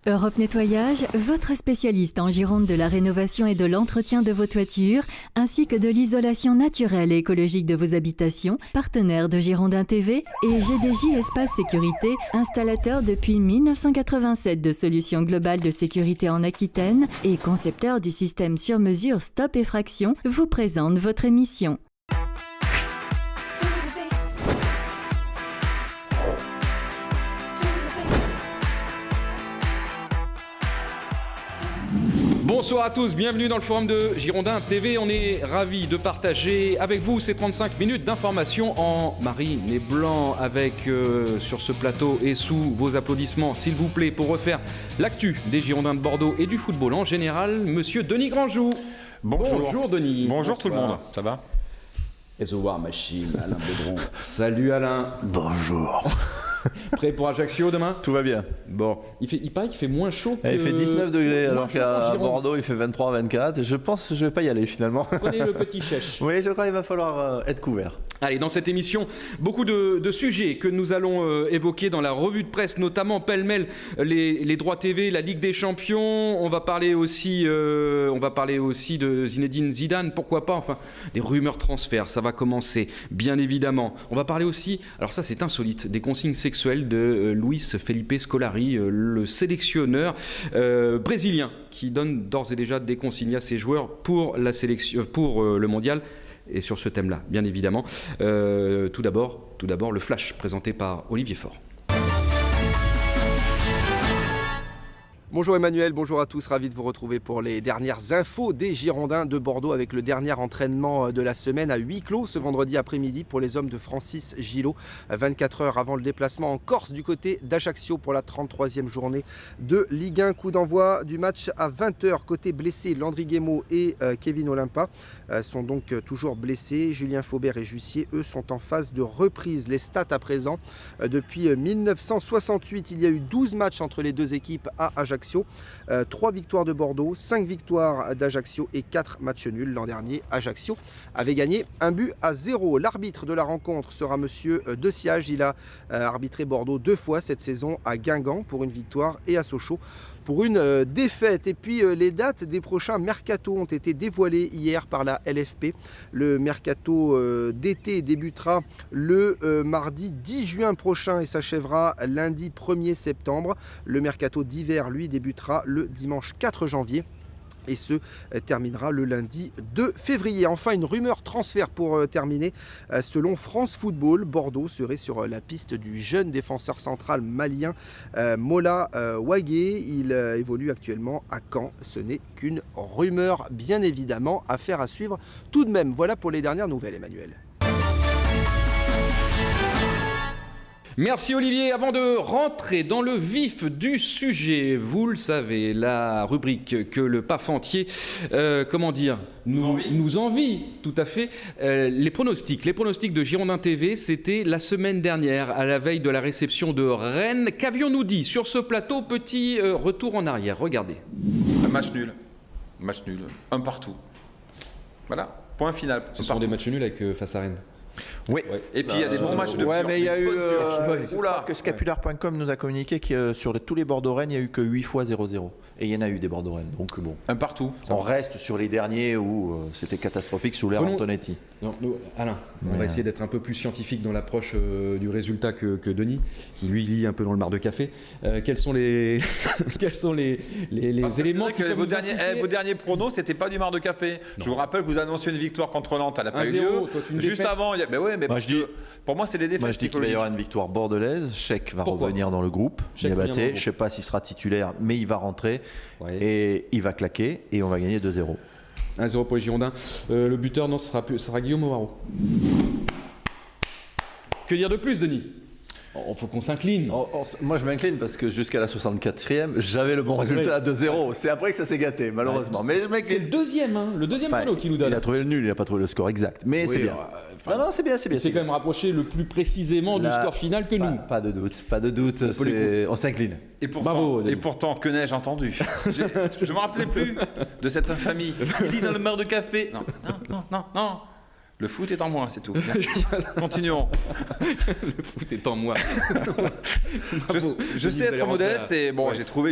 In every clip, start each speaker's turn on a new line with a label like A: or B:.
A: Europe Nettoyage, votre spécialiste en Gironde de la rénovation et de l'entretien de vos toitures, ainsi que de l'isolation naturelle et écologique de vos habitations, partenaire de Girondin TV et GDJ Espace Sécurité, installateur depuis 1987 de solutions globales de sécurité en Aquitaine et concepteur du système sur mesure Stop Effraction, vous présente votre émission.
B: Bonsoir à tous, bienvenue dans le forum de Girondin TV. On est ravis de partager avec vous ces 35 minutes d'information en marine et blanc avec sur ce plateau et sous vos applaudissements, s'il vous plaît, pour refaire l'actu des Girondins de Bordeaux et du football en général, monsieur Denis Grandjou. Bonjour Denis.
C: Bonjour tout le monde, ça va?
B: Et The War Machine, Alain Baudron. Salut Alain.
D: Bonjour.
B: Prêt pour Ajaccio demain?
D: Tout va bien.
B: Bon, il paraît qu'il fait moins chaud que...
D: Il fait 19 degrés alors qu'à
B: Gironde.
D: Bordeaux il fait 23-24. Je pense que je vais pas y aller finalement.
B: Prenez le petit chèche.
D: Oui, je crois qu'il va falloir être couvert.
B: Allez, dans cette émission, beaucoup de sujets que nous allons évoquer dans la revue de presse, notamment pêle-mêle les droits TV, la Ligue des Champions. On va parler aussi de Zinedine Zidane, pourquoi pas, enfin, des rumeurs transferts, ça va commencer, bien évidemment. On va parler aussi, alors ça c'est insolite, des consignes sexuelles de Luis Felipe Scolari, le sélectionneur brésilien, qui donne d'ores et déjà des consignes à ses joueurs pour la sélection, pour le mondial. Et sur ce thème-là, bien évidemment. Tout d'abord, le flash présenté par Olivier Faure.
E: Bonjour Emmanuel, bonjour à tous, ravi de vous retrouver pour les dernières infos des Girondins de Bordeaux avec le dernier entraînement de la semaine à huis clos ce vendredi après-midi pour les hommes de Francis Gillot, 24 heures avant le déplacement en Corse du côté d'Ajaccio pour la 33e journée de Ligue 1. Coup d'envoi du match à 20h, côté blessé, Landry Guémeau et Kevin Olympa sont donc toujours blessés. Julien Faubert et Jussier, eux, sont en phase de reprise. Les stats à présent, depuis 1968, il y a eu 12 matchs entre les deux équipes à Ajaccio. 3 victoires de Bordeaux, 5 victoires d'Ajaccio et 4 matchs nuls. L'an dernier, Ajaccio avait gagné 1-0. L'arbitre de la rencontre sera monsieur De Siage. Il a arbitré Bordeaux 2 fois cette saison, à Guingamp pour une victoire et à Sochaux pour une défaite. Et puis les dates des prochains mercato ont été dévoilées hier par la LFP. Le mercato d'été débutera le mardi 10 juin prochain et s'achèvera lundi 1er septembre. Le mercato d'hiver, lui, débutera le dimanche 4 janvier. Et ce terminera le lundi 2 février. Enfin, une rumeur transfert pour terminer. Selon France Football, Bordeaux serait sur la piste du jeune défenseur central malien Mola Wagué. Il évolue actuellement à Caen. Ce n'est qu'une rumeur, bien évidemment, affaire à suivre tout de même. Voilà pour les dernières nouvelles, Emmanuel.
B: Merci Olivier. Avant de rentrer dans le vif du sujet, vous le savez, la rubrique que le PAF entier, nous envie, tout à fait. Les pronostics de Girondin TV, c'était la semaine dernière, à la veille de la réception de Rennes. Qu'avions-nous dit sur ce plateau? Petit retour en arrière, regardez.
C: Un match nul, un partout. Voilà, point final.
B: Ce sont des matchs nuls face à Rennes.
D: Oui.
C: Ouais. Et puis il y a des bons matchs de
D: ouais, mais il y a eu
C: Oula.
D: que Scapular.com nous a communiqué que sur tous les Bordeaux-Rennes, il n'y a eu que 8 fois 0-0. Et il y en a eu des Bordeaux-Rennes. Donc bon.
C: Un partout.
D: On reste sur les derniers où c'était catastrophique sous l'ère Antonetti.
B: Non, Alain, on va essayer d'être un peu plus scientifique dans l'approche du résultat que Denis, qui lui lit un peu dans le mar de café. Quels sont les éléments
C: que vos derniers pronos, c'était pas du mar de café. Non. Je vous rappelle que vous annonciez une victoire contre Nantes, elle n'a pas eu lieu. Juste avant, pour moi, c'est les défaites.
D: Moi, je dis qu'il va y avoir une victoire bordelaise. Chèque va revenir dans le groupe. Diabaté. Je ne sais pas s'il sera titulaire, mais il va rentrer et il va claquer et on va gagner 2-0.
B: 1-0 pour les Girondins. Le buteur, non, ce sera Guillaume Ovaro. Que dire de plus, Denis? Il faut qu'on s'incline.
D: Moi, je m'incline parce que jusqu'à la 64e, j'avais le bon résultat à 2-0. C'est après que ça s'est gâté, malheureusement. Mais
B: c'est le deuxième prono qui nous donne.
D: Il a trouvé le nul, il n'a pas trouvé le score exact. Mais c'est bien. Non, c'est bien.
B: Il s'est quand même rapproché le plus précisément du score final que nous.
D: Pas de doute. On s'incline.
C: Et pourtant, que n'ai-je entendu? Je ne me rappelais plus de cette infamie. Il lit dans le mar de café. Non. Le foot est en moi, c'est tout. Merci. Continuons.
B: Le foot est en moi.
C: Je sais être modeste et bon, j'ai trouvé.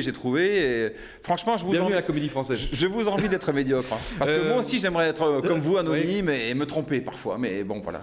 C: Et franchement,
B: bienvenue à la Comédie Française.
C: Je vous envie d'être médiocre. Parce que moi aussi, j'aimerais être comme vous, anonyme et me tromper parfois. Mais bon, voilà.